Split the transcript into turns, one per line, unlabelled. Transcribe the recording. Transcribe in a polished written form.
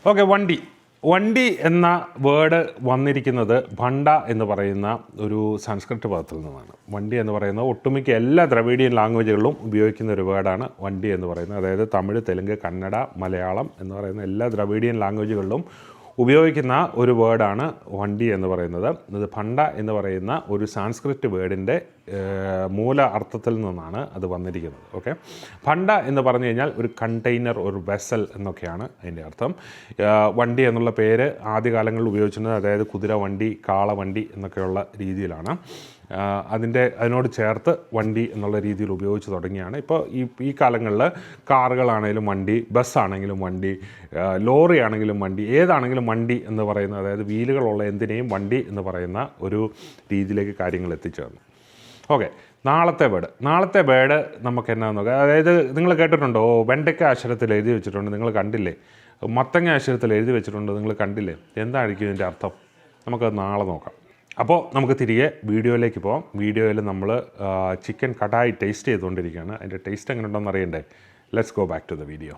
Okay, വണ്ടി എന്ന word വന്നിരിക്കുന്നത് ഭണ്ട എന്ന് പറയുന്ന ഒരു സംസ്കൃത പദത്തിൽ നിന്നാണ്. വണ്ടി എന്ന് പറയുന്നത് ഒട്ടുമിക്ക എല്ലാ ദ്രവിഡിയൻ ലാംഗ്വേജുകളിലും ഉപയോഗിക്കുന്ന ഒരു വേർഡാണ് വണ്ടി എന്ന് പറയുന്നത്. അതായത് തമിഴ്, തെലുങ്ക്, കന്നഡ, മലയാളം എന്ന് പറയുന്ന എല്ലാ ദ്രവിഡിയൻ ലാംഗ്വേജുകളിലും ഉപയോഗിക്കുന്ന ഒരു വേർഡാണ് വണ്ടി എന്ന് പറയുന്നത്. ഇത് ഭണ്ട എന്ന് പറയുന്ന ഒരു സാൻസ്ക്രിറ്റ് വേർഡിൻ്റെ മൂല അർത്ഥത്തിൽ നിന്നാണ് അത് വന്നിരിക്കുന്നത്. ഓക്കെ, ഭണ്ട എന്ന് പറഞ്ഞു കഴിഞ്ഞാൽ ഒരു കണ്ടെയ്നർ, ഒരു വെസൽ എന്നൊക്കെയാണ് അതിൻ്റെ അർത്ഥം. വണ്ടി എന്നുള്ള പേര് ആദ്യകാലങ്ങളിൽ ഉപയോഗിച്ചിരുന്നത് അതായത് കുതിര വണ്ടി, കാളവണ്ടി എന്നൊക്കെയുള്ള രീതിയിലാണ്. അതിനോട് ചേർത്ത് വണ്ടി എന്നുള്ള രീതിയിൽ ഉപയോഗിച്ച് തുടങ്ങിയാണ്. ഇപ്പോൾ ഈ കാലങ്ങളിൽ കാറുകളാണെങ്കിലും വണ്ടി, ബസ്സാണെങ്കിലും വണ്ടി, ലോറി ആണെങ്കിലും വണ്ടി, ഏതാണെങ്കിലും വണ്ടി എന്ന് പറയുന്ന, അതായത് വീലുകളുള്ള എന്തിനേയും വണ്ടി എന്ന് പറയുന്ന ഒരു രീതിയിലേക്ക് കാര്യങ്ങൾ എത്തിച്ചേർന്നു. ഓക്കെ, നാളത്തെ വേർഡ് നമുക്ക് എന്നാന്ന് നോക്കാം. അതായത് നിങ്ങൾ കേട്ടിട്ടുണ്ടോ, വെണ്ടയ്ക്ക അക്ഷരത്തിൽ എഴുതി വെച്ചിട്ടുണ്ട്, നിങ്ങൾ കണ്ടില്ലേ? മത്തങ്ങ അക്ഷരത്തിൽ എഴുതി വെച്ചിട്ടുണ്ട്, നിങ്ങൾ കണ്ടില്ലേ? എന്തായിരിക്കും ഇതിൻ്റെ അർത്ഥം? നമുക്കത് നാളെ നോക്കാം. അപ്പോൾ നമുക്ക് തിരികെ വീഡിയോയിലേക്ക് പോകാം. വീഡിയോയിൽ നമ്മൾ ചിക്കൻ കടായി ടേസ്റ്റ് ചെയ്തുകൊണ്ടിരിക്കുകയാണ്. അതിൻ്റെ ടേസ്റ്റ് എങ്ങനെ ഉണ്ടോയെന്ന് അറിയണ്ടേ? Let's go back to the video.